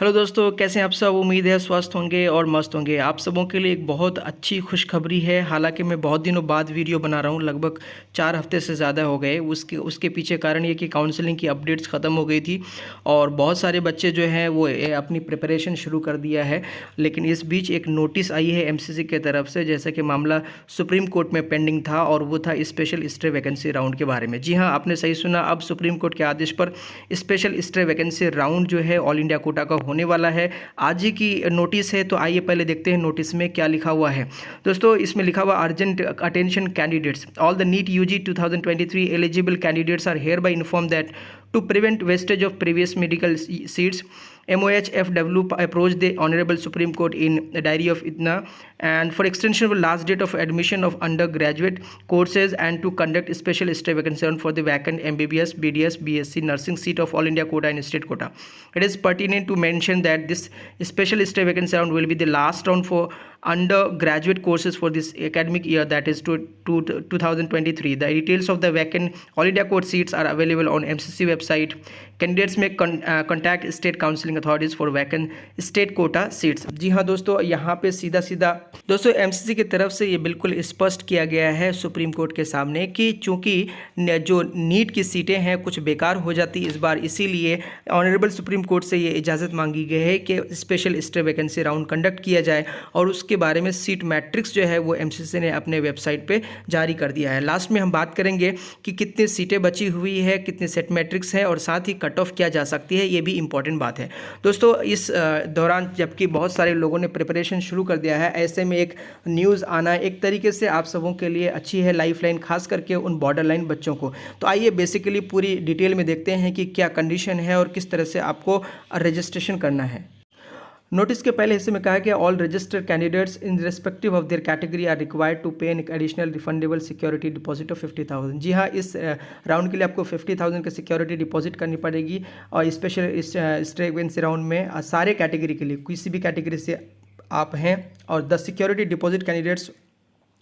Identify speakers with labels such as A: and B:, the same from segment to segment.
A: Hello दोस्तों, कैसे हैं आप सब। उम्मीद है स्वस्थ होंगे और मस्त होंगे। आप सबों के लिए एक बहुत अच्छी खुशखबरी है। हालांकि मैं बहुत दिनों बाद वीडियो बना रहा हूं, लगभग 4 हफ्ते से ज़्यादा हो गए। उसके पीछे कारण ये कि काउंसलिंग की अपडेट्स ख़त्म हो गई थी और बहुत सारे बच्चे जो हैं वो अपनी प्रिपरेशन शुरू कर दिया है। लेकिन इस बीच एक नोटिस आई है एमसीसी की तरफ से, जैसा कि मामला सुप्रीम कोर्ट में पेंडिंग था और वो था स्पेशल स्टे वैकेंसी राउंड के बारे में। जी हाँ, आपने सही सुना। अब सुप्रीम कोर्ट के आदेश पर स्पेशल स्टे वैकेंसी राउंड जो है ऑल इंडिया कोटा का होने वाला है। आज ही की नोटिस है, तो आइए पहले देखते हैं नोटिस में क्या लिखा हुआ है। दोस्तों, इसमें लिखा हुआ urgent attention candidates, all the NEET UG 2023 eligible candidates are hereby inform that to prevent wastage of previous medical seats, MOHFW approached the Honorable Supreme Court in the Diary of Itna and for extension of last date of admission of undergraduate courses and to conduct special stay vacancy round for the vacant MBBS, BDS, BSc nursing seat of all India quota and state quota. It is pertinent to mention that this special stay vacancy round will be the last round for undergraduate courses for this academic year, that is to 2023. The details of the vacant all India quota seats are available on MCC website. Candidates may contact state counseling authorities for vacant state quota seats. जी हाँ दोस्तों, यहाँ पे सीधा सीधा दोस्तों MCC की तरफ से ये बिल्कुल स्पष्ट किया गया है सुप्रीम कोर्ट के सामने कि चूंकि जो नीट की सीटें हैं कुछ बेकार हो जाती इस बार, इसीलिए ऑनरेबल सुप्रीम कोर्ट से ये इजाज़त मांगी गई है कि special stay vacancy round conduct किया जाए और उसके बारे में सीट मैट्रिक्स जो है वो एमसीसी ने अपने वेबसाइट पे जारी कर दिया है। लास्ट में हम बात करेंगे कि कितनी सीटें बची हुई है, कितने सेट मैट्रिक्स है और साथ ही कट ऑफ क्या जा सकती है, ये भी इंपॉर्टेंट बात है। दोस्तों, इस दौरान जबकि बहुत सारे लोगों ने प्रिपरेशन शुरू कर दिया है, ऐसे में एक न्यूज़ आना एक तरीके से आप सबों के लिए अच्छी है, लाइफलाइन, खास करके उन बॉर्डर लाइन बच्चों को। तो आइए बेसिकली पूरी डिटेल में देखते हैं कि क्या कंडीशन है और किस तरह से आपको रजिस्ट्रेशन करना है। नोटिस के पहले हिस्से में कहा गया all registered candidates in respective of their category are required to pay an additional refundable security deposit of 50,000। जी हाँ, इस राउंड के लिए आपको 50,000 की सिक्योरिटी डिपॉजिट करनी पड़ेगी और स्पेशल स्टे वैकेंसी राउंड में सारे कैटेगरी के लिए, किसी भी कैटेगरी से आप हैं, और the security deposit candidates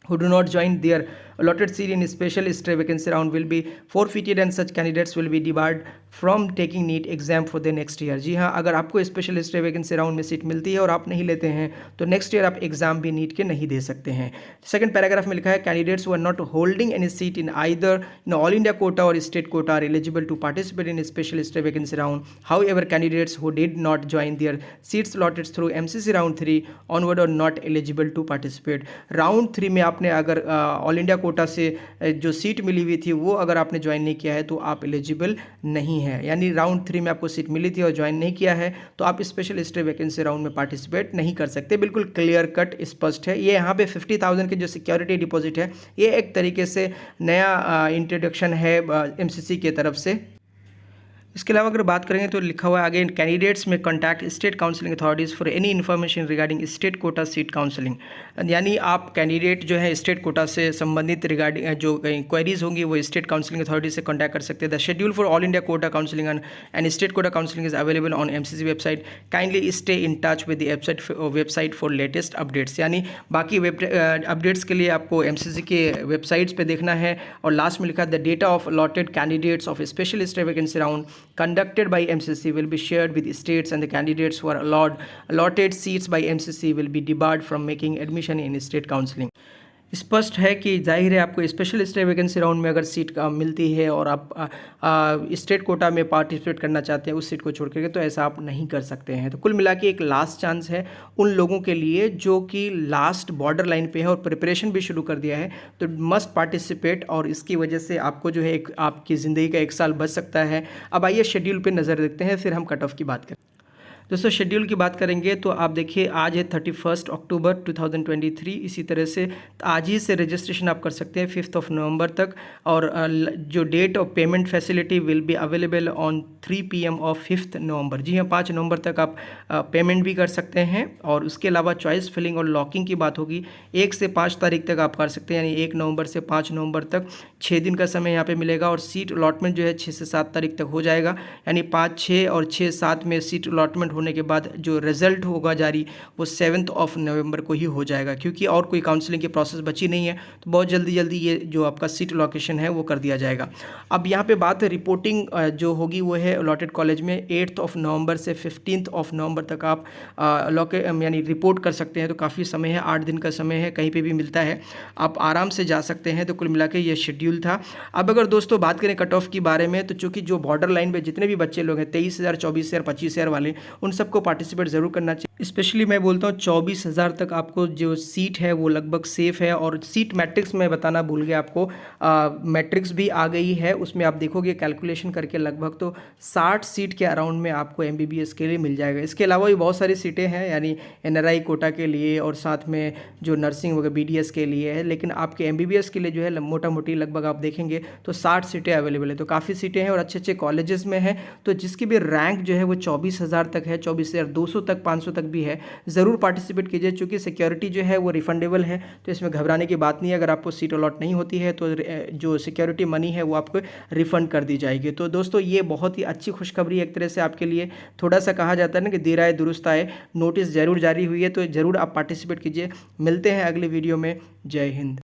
A: who do not join their allotted seat in special stay vacancy round will be forfeited and such candidates will be debarred from taking NEET exam for the next year। जी हाँ, अगर आपको special stay vacancy round में seat मिलती है और आप नहीं लेते हैं तो नेक्स्ट ईयर आप एग्जाम भी नीट के नहीं दे सकते हैं। सेकंड पैराग्राफ में लिखा है candidates who are not holding any seat in either in all India quota और state quota are eligible to participate in special stay vacancy round. However candidates who did not join their seats allotted through MCC round 3 onward और not eligible to participate. Round 3 में आपने अगर all India Kota से जो seat मिली हुई थी वो अगर आपने ज्वाइन नहीं किया है तो आप एलिजिबल नहीं है। यानी राउंड 3 में आपको सीट मिली थी और ज्वाइन नहीं किया है तो आप स्पेशल स्टे वैकेंसी राउंड में पार्टिसिपेट नहीं कर सकते। बिल्कुल क्लियर कट स्पष्ट है। ये यहाँ पे 50,000 की जो सिक्योरिटी डिपॉजिट है ये एक तरीके से नया इंट्रोडक्शन है एमसीसी की तरफ से। इसके अलावा अगर बात करेंगे तो लिखा हुआ है आगे कैंडिडेट्स में contact state counselling authorities for any information regarding state quota seat counselling. यानी आप कैंडिडेट जो है स्टेट कोटा से संबंधित रिगार्डिंग जो क्वेरीज होंगी वो स्टेट काउंसलिंग अथॉरिटी से कॉन्टैक्ट कर सकते हैं। The schedule for all India Kota counselling and state quota counselling is available on MCC website. Kindly stay in touch with the website for latest updates. यानी बाकी updates के लिए आपको MCC के वेबसाइट्स पर देखना है। और लास्ट में लिखा है the data of allotted candidates of special stay vacancy round conducted by MCC will be shared with states and the candidates who are allotted seats by MCC will be debarred from making admission in state counseling। स्पष्ट है कि जाहिर है आपको special stay vacancy round में अगर seat मिलती है और आप स्टेट कोटा में पार्टिसिपेट करना चाहते हैं उस सीट को छोड़ करके, तो ऐसा आप नहीं कर सकते हैं। तो कुल मिला के एक लास्ट चांस है उन लोगों के लिए जो कि लास्ट बॉर्डर लाइन पे है और प्रिपरेशन भी शुरू कर दिया है, तो मस्ट पार्टिसिपेट और इसकी वजह से आपको जो है एक आपकी ज़िंदगी का 1 साल बच सकता है। अब आइए शेड्यूल पर नज़र देखते हैं, फिर हम कट ऑफ की बात करें। दोस्तों, शेड्यूल की बात करेंगे तो आप देखिए आज है 31 अक्टूबर 2023। इसी तरह से आज ही से रजिस्ट्रेशन आप कर सकते हैं 5 नवंबर तक। और जो date of payment facility will be available on 3 PM of 5 November. जी हाँ, 5 नवंबर तक आप पेमेंट भी कर सकते हैं। और उसके अलावा चॉइस फिलिंग और लॉकिंग की बात होगी 1 से 5 तारीख तक आप कर सकते हैं। यानी 1 नवंबर से 5 नवंबर तक 6 दिन का समय यहाँ पे मिलेगा। और सीट अलॉटमेंट जो है 6 से 7 तारीख तक हो जाएगा। यानी 5, 6 और 6, 7 में सीट अलॉटमेंट होने के बाद जो रिज़ल्ट होगा जारी वो 7 ऑफ नवंबर को ही हो जाएगा, क्योंकि और कोई काउंसलिंग की प्रोसेस बची नहीं है। तो बहुत जल्दी जल्दी ये जो आपका सीट लोकेशन है वो कर दिया जाएगा। अब यहाँ पे बात रिपोर्टिंग जो होगी वो है अलॉटेड कॉलेज में 8 ऑफ नवंबर से 15 ऑफ नवंबर तक आप यानी रिपोर्ट कर सकते हैं। तो काफ़ी समय है, 8 दिन का समय है, कहीं पे भी मिलता है, आप आराम से जा सकते हैं। तो कुल मिला के ये शेड्यूल था। अब अगर दोस्तों बात करें कट ऑफ की बारे में, तो चूँकि जो बॉर्डर लाइन पे जितने भी बच्चे लोग हैं 23,000, 24,000, 25,000 वाले, उन सबको पार्टिसिपेट ज़रूर करना चाहिए। स्पेशली मैं बोलता हूँ 24,000 तक आपको जो सीट है वो लगभग सेफ़ है। और सीट मैट्रिक्स मैं बताना भूल गया आपको, मैट्रिक्स भी आ गई है, उसमें आप देखोगे कैलकुलेशन करके लगभग तो 60 सीट के अराउंड में आपको MBBS के लिए मिल जाएगा। इसके अलावा भी बहुत सारी सीटें हैं, यानी NRI कोटा के लिए और साथ में जो नर्सिंग वगैरह BDS के लिए है, लेकिन आपके MBBS के लिए जो है मोटा मोटी लगभग आप देखेंगे तो 60 सीटें अवेलेबल है। तो काफ़ी सीटें हैं और अच्छे अच्छे कॉलेजेस में हैं। तो जिसकी भी रैंक जो है वो 24,000 तक है, 24,200 तक, 500 तक भी है, ज़रूर पार्टिसिपेट कीजिए। चूँकि सिक्योरिटी जो है वो रिफंडेबल है, तो इसमें घबराने की बात नहीं है। अगर आपको सीट अलॉट नहीं होती है तो जो सिक्योरिटी मनी है वो आपको रिफ़ंड कर दी जाएगी। तो दोस्तों ये बहुत ही अच्छी खुशखबरी एक तरह से आपके लिए। थोड़ा सा कहा जाता है ना कि देर आए दुरुस्त आए, नोटिस ज़रूर जारी हुई है, तो ज़रूर आप पार्टिसिपेट कीजिए। मिलते हैं अगले वीडियो में। जय हिंद।